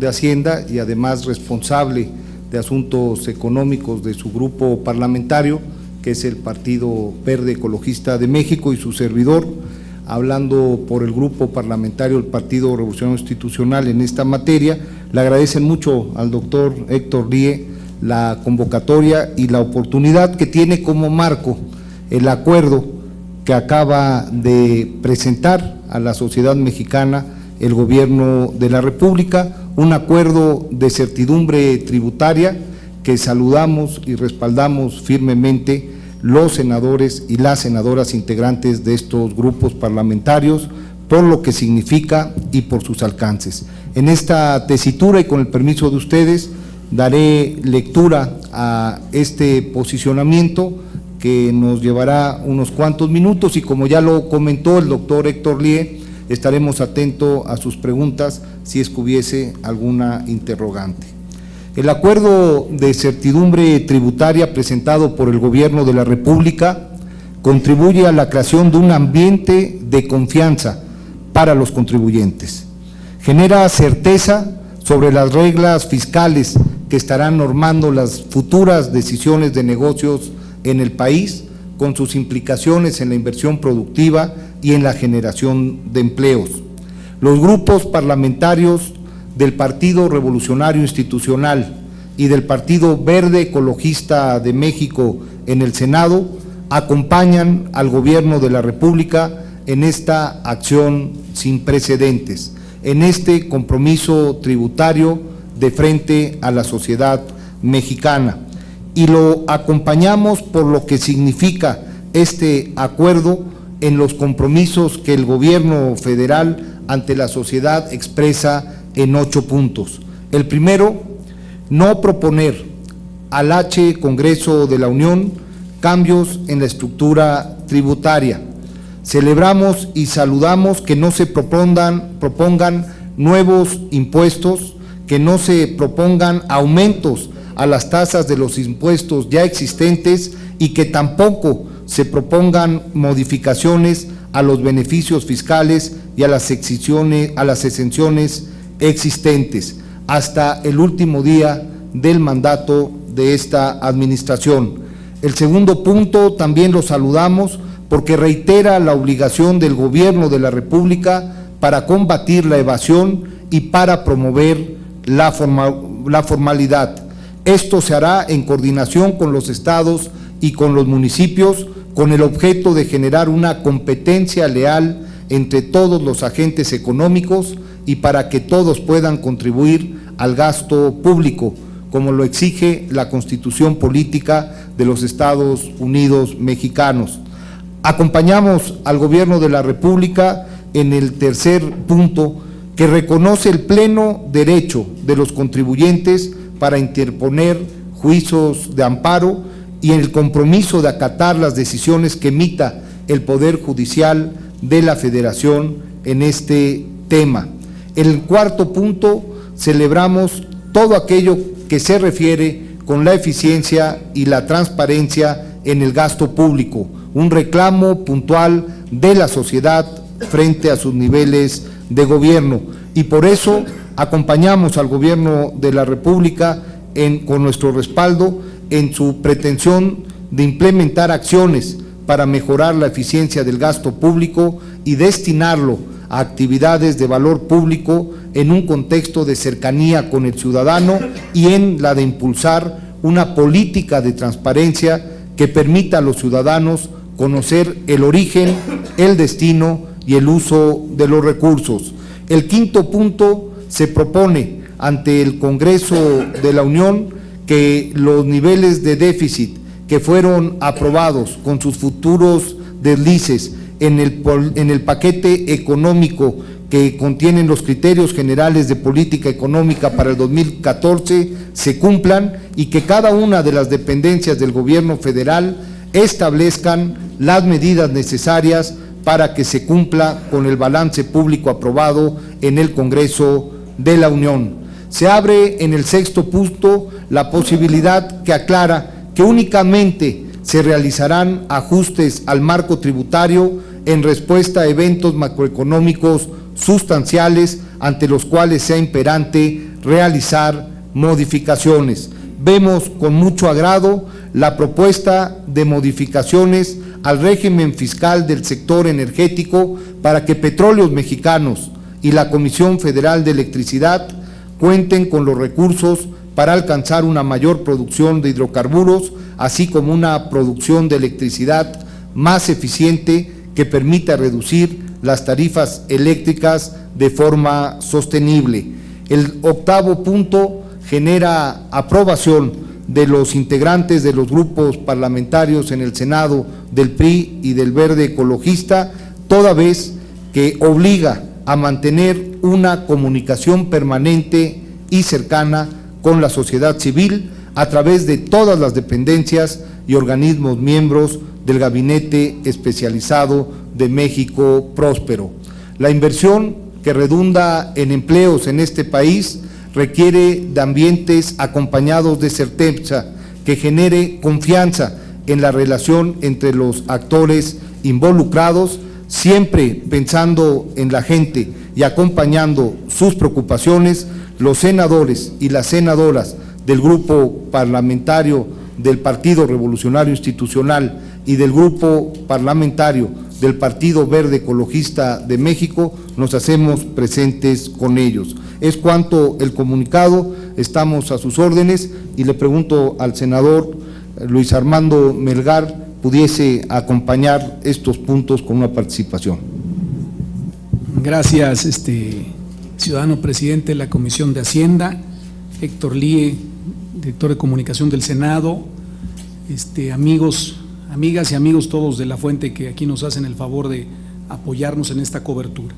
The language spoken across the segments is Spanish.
de Hacienda y además responsable de asuntos económicos de su grupo parlamentario, que es el Partido Verde Ecologista de México, y su servidor, hablando por el grupo parlamentario del Partido Revolucionario Institucional en esta materia. Le agradecen mucho al doctor Héctor Lie la convocatoria y la oportunidad que tiene como marco el acuerdo que acaba de presentar a la sociedad mexicana el Gobierno de la República, un acuerdo de certidumbre tributaria que saludamos y respaldamos firmemente los senadores y las senadoras integrantes de estos grupos parlamentarios, por lo que significa y por sus alcances. En esta tesitura y con el permiso de ustedes, daré lectura a este posicionamiento que nos llevará unos cuantos minutos y, como ya lo comentó el doctor Héctor Lie, estaremos atentos a sus preguntas si es que hubiese alguna interrogante. El acuerdo de certidumbre tributaria presentado por el Gobierno de la República contribuye a la creación de un ambiente de confianza para los contribuyentes. Genera certeza sobre las reglas fiscales que estarán normando las futuras decisiones de negocios en el país, con sus implicaciones en la inversión productiva y en la generación de empleos. Los grupos parlamentarios del Partido Revolucionario Institucional y del Partido Verde Ecologista de México en el Senado acompañan al Gobierno de la República en esta acción sin precedentes, en este compromiso tributario de frente a la sociedad mexicana, y lo acompañamos por lo que significa este acuerdo en los compromisos que el Gobierno federal ante la sociedad expresa en 8 puntos. El primero, no proponer al Congreso de la Unión cambios en la estructura tributaria. Celebramos y saludamos que no se propongan nuevos impuestos, que no se propongan aumentos a las tasas de los impuestos ya existentes y que tampoco se propongan modificaciones a los beneficios fiscales y a las exenciones existentes hasta el último día del mandato de esta administración. El segundo punto también lo saludamos porque reitera la obligación del Gobierno de la República para combatir la evasión y para promover la formalidad. Esto se hará en coordinación con los estados y con los municipios, con el objeto de generar una competencia leal entre todos los agentes económicos y para que todos puedan contribuir al gasto público, como lo exige la Constitución Política de los Estados Unidos Mexicanos. Acompañamos al Gobierno de la República en el tercer punto, que reconoce el pleno derecho de los contribuyentes para interponer juicios de amparo y en el compromiso de acatar las decisiones que emita el Poder Judicial de la Federación en este tema. En el cuarto punto, celebramos todo aquello que se refiere con la eficiencia y la transparencia en el gasto público, un reclamo puntual de la sociedad frente a sus niveles de gobierno, y por eso acompañamos al Gobierno de la República con nuestro respaldo en su pretensión de implementar acciones para mejorar la eficiencia del gasto público y destinarlo a actividades de valor público en un contexto de cercanía con el ciudadano y en la de impulsar una política de transparencia que permita a los ciudadanos conocer el origen, el destino y el uso de los recursos. El quinto punto, se propone ante el Congreso de la Unión que los niveles de déficit que fueron aprobados con sus futuros deslices en el paquete económico que contienen los criterios generales de política económica para el 2014 se cumplan y que cada una de las dependencias del Gobierno federal establezcan las medidas necesarias para que se cumpla con el balance público aprobado en el Congreso de la Unión. Se abre en el sexto punto la posibilidad que aclara que únicamente se realizarán ajustes al marco tributario en respuesta a eventos macroeconómicos sustanciales ante los cuales sea imperante realizar modificaciones. Vemos con mucho agrado la propuesta de modificaciones al régimen fiscal del sector energético para que Petróleos Mexicanos y la Comisión Federal de Electricidad cuenten con los recursos para alcanzar una mayor producción de hidrocarburos, así como una producción de electricidad más eficiente que permita reducir las tarifas eléctricas de forma sostenible. El octavo punto genera aprobación de los integrantes de los grupos parlamentarios en el Senado del PRI y del Verde Ecologista, toda vez que obliga a mantener una comunicación permanente y cercana con la sociedad civil a través de todas las dependencias y organismos miembros del Gabinete Especializado de México Próspero. La inversión que redunda en empleos en este país requiere de ambientes acompañados de certeza que genere confianza en la relación entre los actores involucrados, siempre pensando en la gente y acompañando sus preocupaciones. Los senadores y las senadoras del grupo parlamentario del Partido Revolucionario Institucional y del grupo parlamentario del Partido Verde Ecologista de México nos hacemos presentes con ellos. Es cuanto el comunicado, estamos a sus órdenes y le pregunto al senador Luis Armando Melgar pudiese acompañar estos puntos con una participación. Gracias, ciudadano presidente de la Comisión de Hacienda, Héctor Lie, director de comunicación del Senado, amigos, amigas y amigos todos de La Fuente que aquí nos hacen el favor de apoyarnos en esta cobertura.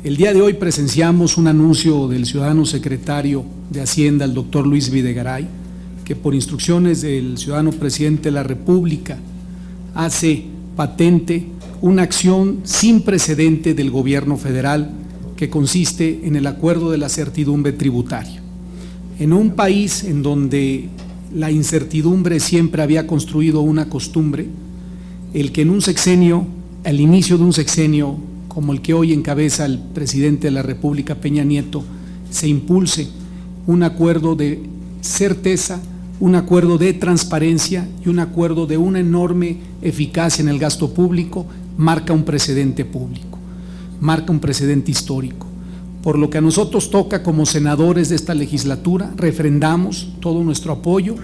El día de hoy presenciamos un anuncio del ciudadano secretario de Hacienda, el doctor Luis Videgaray, que por instrucciones del ciudadano presidente de la República hace patente una acción sin precedente del gobierno federal que consiste en el acuerdo de la certidumbre tributaria. En un país en donde la incertidumbre siempre había construido una costumbre, el que en un sexenio, al inicio de un sexenio como el que hoy encabeza el presidente de la República, Peña Nieto, se impulse un acuerdo de certeza, un acuerdo de transparencia y un acuerdo de una enorme eficacia en el gasto público, marca un precedente público, marca un precedente histórico. Por lo que a nosotros toca como senadores de esta legislatura, refrendamos todo nuestro apoyo,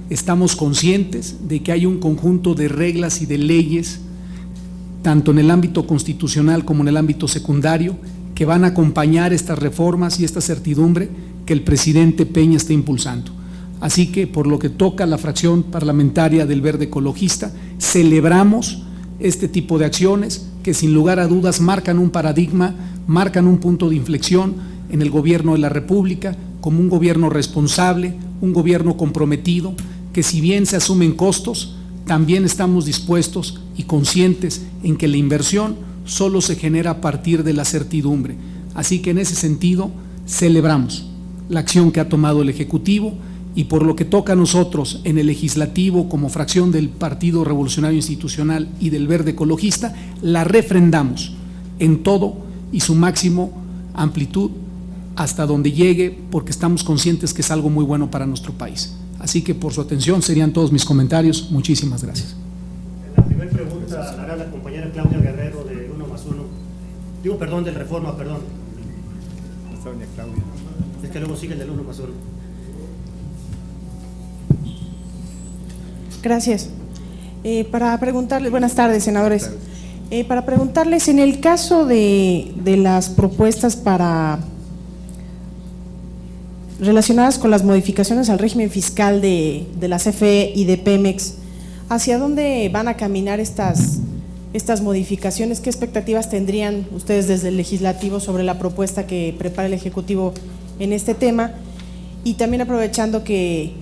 estamos conscientes de que hay un conjunto de reglas y de leyes, tanto en el ámbito constitucional como en el ámbito secundario, que van a acompañar estas reformas y esta certidumbre que el presidente Peña está impulsando. Así que, por lo que toca a la fracción parlamentaria del Verde Ecologista, celebramos este tipo de acciones que sin lugar a dudas marcan un paradigma, marcan un punto de inflexión en el gobierno de la República como un gobierno responsable, un gobierno comprometido, que si bien se asumen costos, también estamos dispuestos y conscientes en que la inversión solo se genera a partir de la certidumbre. Así que en ese sentido celebramos la acción que ha tomado el Ejecutivo y por lo que toca a nosotros en el Legislativo como fracción del Partido Revolucionario Institucional y del Verde Ecologista, la refrendamos en todo y su máximo amplitud hasta donde llegue, porque estamos conscientes que es algo muy bueno para nuestro país. Así que por su atención serían todos mis comentarios. Muchísimas gracias. La primera pregunta la hará la compañera Claudia Guerrero de 1+1. Del Reforma, perdón. Doña Claudia. Es que luego sigue el del 1+1. Gracias. Para preguntarles, buenas tardes, senadores. Para preguntarles, en el caso de las propuestas relacionadas con las modificaciones al régimen fiscal de la CFE y de Pemex, ¿hacia dónde van a caminar estas modificaciones? ¿Qué expectativas tendrían ustedes desde el Legislativo sobre la propuesta que prepara el Ejecutivo en este tema? Y también aprovechando que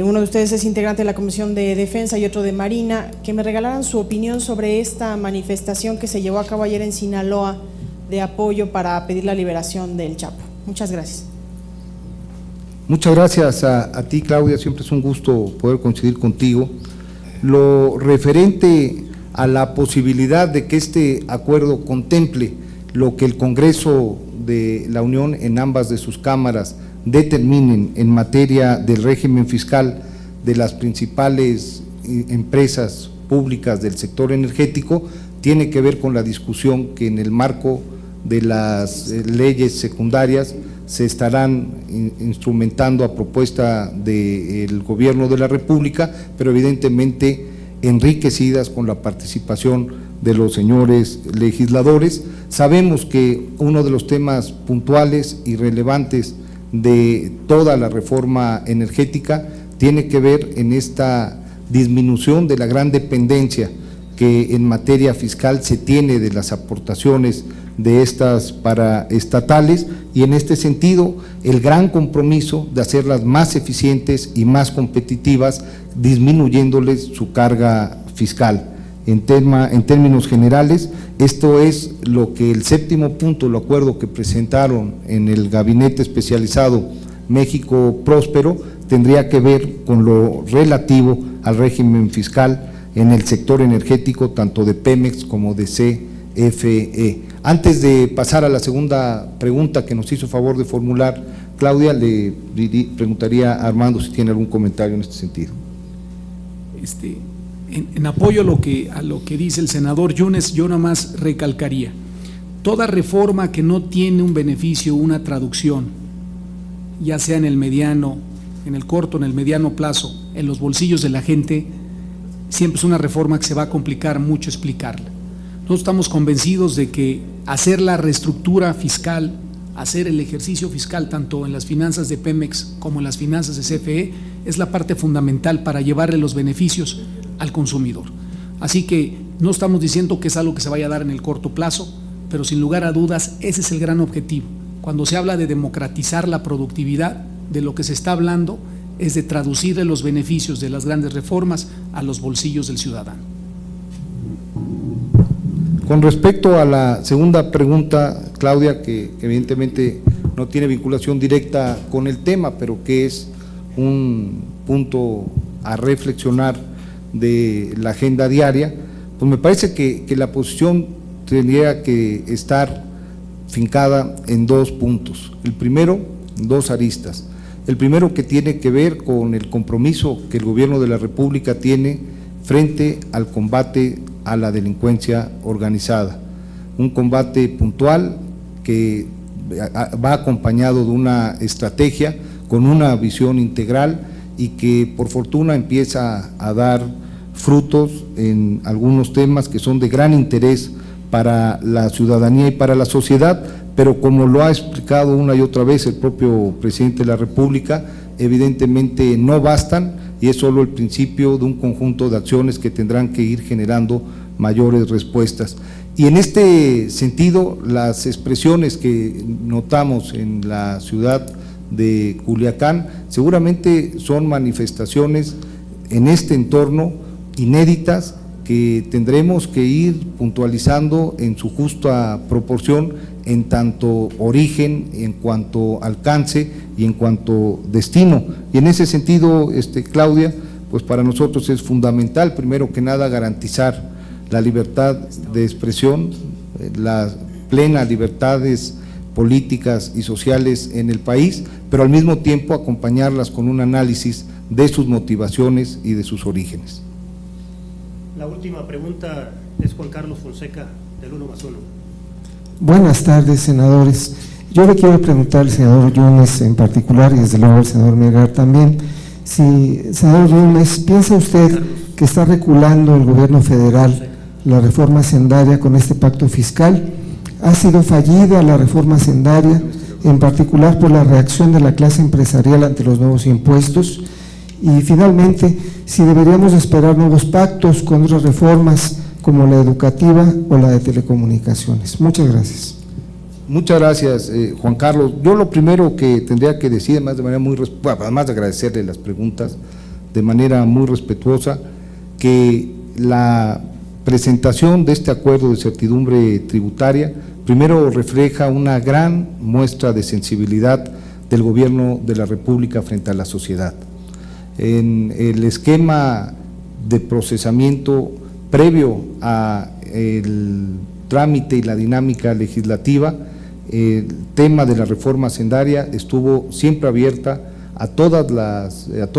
uno de ustedes es integrante de la Comisión de Defensa y otro de Marina, que me regalaran su opinión sobre esta manifestación que se llevó a cabo ayer en Sinaloa de apoyo para pedir la liberación del Chapo. Muchas gracias. Muchas gracias a ti, Claudia, siempre es un gusto poder coincidir contigo. Lo referente a la posibilidad de que este acuerdo contemple lo que el Congreso de la Unión en ambas de sus cámaras determinen en materia del régimen fiscal de las principales empresas públicas del sector energético tiene que ver con la discusión que en el marco de las leyes secundarias se estarán instrumentando a propuesta del Gobierno de la República, pero evidentemente enriquecidas con la participación de los señores legisladores. Sabemos que uno de los temas puntuales y relevantes de toda la reforma energética tiene que ver en esta disminución de la gran dependencia que en materia fiscal se tiene de las aportaciones de estas paraestatales, y en este sentido el gran compromiso de hacerlas más eficientes y más competitivas, disminuyéndoles su carga fiscal. En términos generales, esto es lo que el séptimo punto, el acuerdo que presentaron en el Gabinete Especializado México Próspero, tendría que ver con lo relativo al régimen fiscal en el sector energético, tanto de Pemex como de CFE. Antes de pasar a la segunda pregunta que nos hizo favor de formular Claudia, le preguntaría a Armando si tiene algún comentario en este sentido. En apoyo a lo que dice el senador Yunes, yo nada más recalcaría, toda reforma que no tiene un beneficio, una traducción, ya sea en el mediano, en el corto, en el mediano plazo, en los bolsillos de la gente, siempre es una reforma que se va a complicar mucho explicarla. Nosotros estamos convencidos de que hacer la reestructura fiscal, hacer el ejercicio fiscal tanto en las finanzas de Pemex como en las finanzas de CFE es la parte fundamental para llevarle los beneficios al consumidor. Así que no estamos diciendo que es algo que se vaya a dar en el corto plazo, pero sin lugar a dudas ese es el gran objetivo. Cuando se habla de democratizar la productividad, de lo que se está hablando es de traducirle los beneficios de las grandes reformas a los bolsillos del ciudadano. Con respecto a la segunda pregunta, Claudia, que evidentemente no tiene vinculación directa con el tema, pero que es un punto a reflexionar de la agenda diaria, pues me parece que la posición tendría que estar fincada en dos puntos. El primero, dos aristas. El primero, que tiene que ver con el compromiso que el Gobierno de la República tiene frente al combate a la delincuencia organizada, un combate puntual que va acompañado de una estrategia con una visión integral y que por fortuna empieza a dar frutos en algunos temas que son de gran interés para la ciudadanía y para la sociedad, pero como lo ha explicado una y otra vez el propio presidente de la República, evidentemente no bastan y es solo el principio de un conjunto de acciones que tendrán que ir generando mayores respuestas. Y en este sentido, las expresiones que notamos en la ciudad de Culiacán seguramente son manifestaciones en este entorno inéditas que tendremos que ir puntualizando en su justa proporción en tanto origen, en cuanto alcance y en cuanto destino. Y en ese sentido, Claudia, pues para nosotros es fundamental, primero que nada, garantizar la libertad de expresión, las plenas libertades políticas y sociales en el país, pero al mismo tiempo acompañarlas con un análisis de sus motivaciones y de sus orígenes. La última pregunta es Juan Carlos Fonseca, del 1+1. Buenas tardes, senadores. Yo le quiero preguntar al senador Yunes en particular y desde luego al senador Melgar también, si, senador Yunes, ¿piensa usted que está reculando el gobierno federal la reforma hacendaria con este pacto fiscal? ¿Ha sido fallida la reforma hacendaria, en particular por la reacción de la clase empresarial ante los nuevos impuestos? Y finalmente, si deberíamos esperar nuevos pactos con otras reformas como la educativa o la de telecomunicaciones. Muchas gracias. Muchas gracias, Juan Carlos. Yo lo primero que tendría que decir, además de agradecerle las preguntas de manera muy respetuosa, que la presentación de este acuerdo de certidumbre tributaria primero refleja una gran muestra de sensibilidad del Gobierno de la República frente a la sociedad. En el esquema de procesamiento previo a el trámite y la dinámica legislativa, el tema de la reforma hacendaria estuvo siempre abierta a todos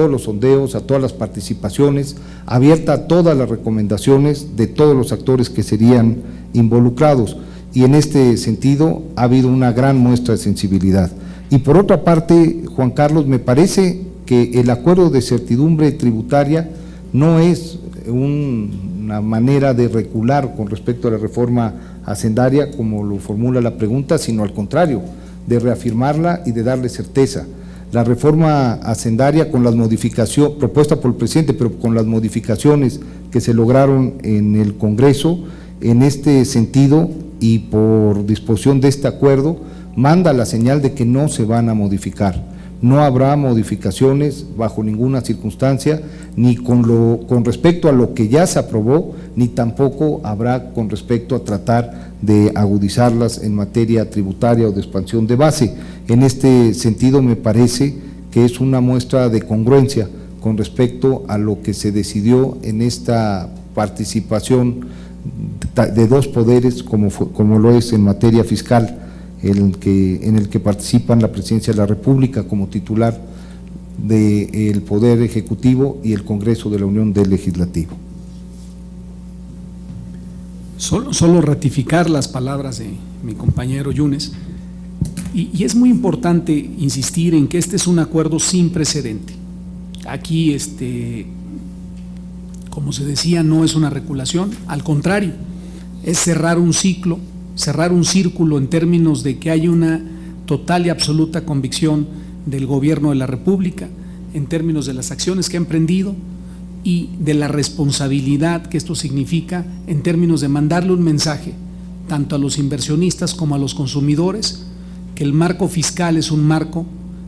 los sondeos, a todas las participaciones, abierta a todas las recomendaciones de todos los actores que serían involucrados, y en este sentido ha habido una gran muestra de sensibilidad. Y por otra parte, Juan Carlos, me parece que el acuerdo de certidumbre tributaria no es una manera de recular con respecto a la reforma hacendaria, como lo formula la pregunta, sino al contrario, de reafirmarla y de darle certeza. La reforma hacendaria, con las modificaciones propuesta por el presidente, pero con las modificaciones que se lograron en el Congreso, en este sentido y por disposición de este acuerdo, manda la señal de que no se van a modificar. No habrá modificaciones bajo ninguna circunstancia, ni con respecto a lo que ya se aprobó, ni tampoco habrá con respecto a tratar de agudizarlas en materia tributaria o de expansión de base. En este sentido, me parece que es una muestra de congruencia con respecto a lo que se decidió en esta participación de dos poderes, como lo es en materia fiscal, en el que participan la Presidencia de la República como titular del Poder Ejecutivo y el Congreso de la Unión del Legislativo. Solo ratificar las palabras de mi compañero Yunes, y es muy importante insistir en que este es un acuerdo sin precedente. Aquí, como se decía, no es una regulación, al contrario, es cerrar un ciclo, cerrar un círculo en términos de que hay una total y absoluta convicción del Gobierno de la República en términos de las acciones que ha emprendido y de la responsabilidad que esto significa en términos de mandarle un mensaje tanto a los inversionistas como a los consumidores, que el marco fiscal es un marco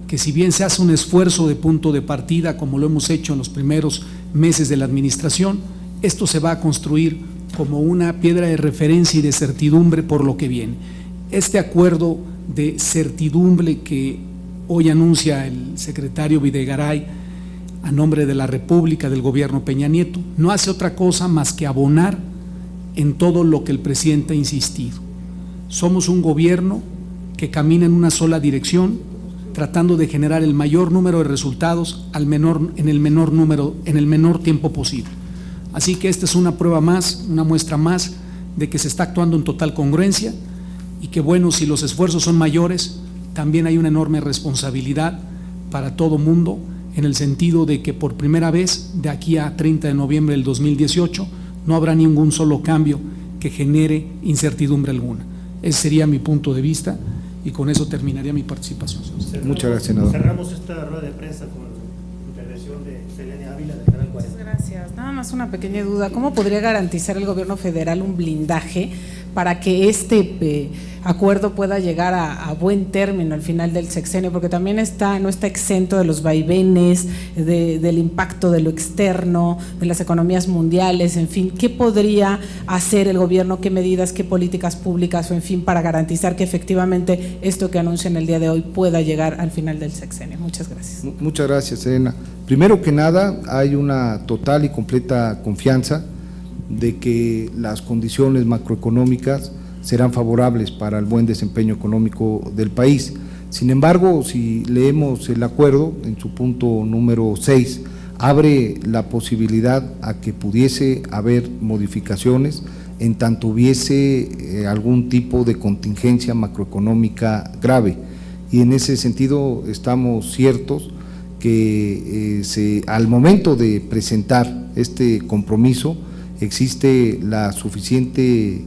que, si bien se hace un esfuerzo de punto de partida, como lo hemos hecho en los primeros meses de la administración, esto se va a construir como una piedra de referencia y de certidumbre por lo que viene. Este acuerdo de certidumbre que hoy anuncia el secretario Videgaray a nombre de la República, del gobierno Peña Nieto, no hace otra cosa más que abonar en todo lo que el presidente ha insistido. Somos un gobierno que camina en una sola dirección, tratando de generar el mayor número de resultados en el menor tiempo posible. Así que esta es una prueba más, una muestra más de que se está actuando en total congruencia, y que, bueno, si los esfuerzos son mayores, también hay una enorme responsabilidad para todo mundo, en el sentido de que por primera vez, de aquí a 30 de noviembre del 2018, no habrá ningún solo cambio que genere incertidumbre alguna. Ese sería mi punto de vista, y con eso terminaría mi participación. Muchas gracias, senador. Cerramos esta rueda de prensa con la intervención de Selene Ávila, del Canal 40. Muchas gracias. Nada más una pequeña duda. ¿Cómo podría garantizar el gobierno federal un blindaje para que este acuerdo pueda llegar a buen término al final del sexenio? Porque también no está exento de los vaivenes, del impacto de lo externo, de las economías mundiales, en fin. ¿Qué podría hacer el gobierno? ¿Qué medidas, qué políticas públicas, o en fin, para garantizar que efectivamente esto que anuncian el día de hoy pueda llegar al final del sexenio? Muchas gracias. Muchas gracias, Elena. Primero que nada, hay una total y completa confianza de que las condiciones macroeconómicas serán favorables para el buen desempeño económico del país. Sin embargo, si leemos el acuerdo en su punto número 6, abre la posibilidad a que pudiese haber modificaciones en tanto hubiese algún tipo de contingencia macroeconómica grave, y en ese sentido estamos ciertos que al momento de presentar este compromiso existe la suficiente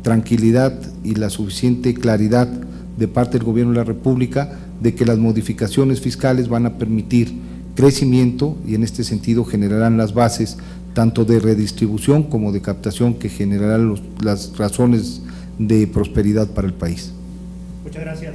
tranquilidad y la suficiente claridad de parte del Gobierno de la República de que las modificaciones fiscales van a permitir crecimiento, y en este sentido generarán las bases tanto de redistribución como de captación que generarán las razones de prosperidad para el país. Muchas gracias.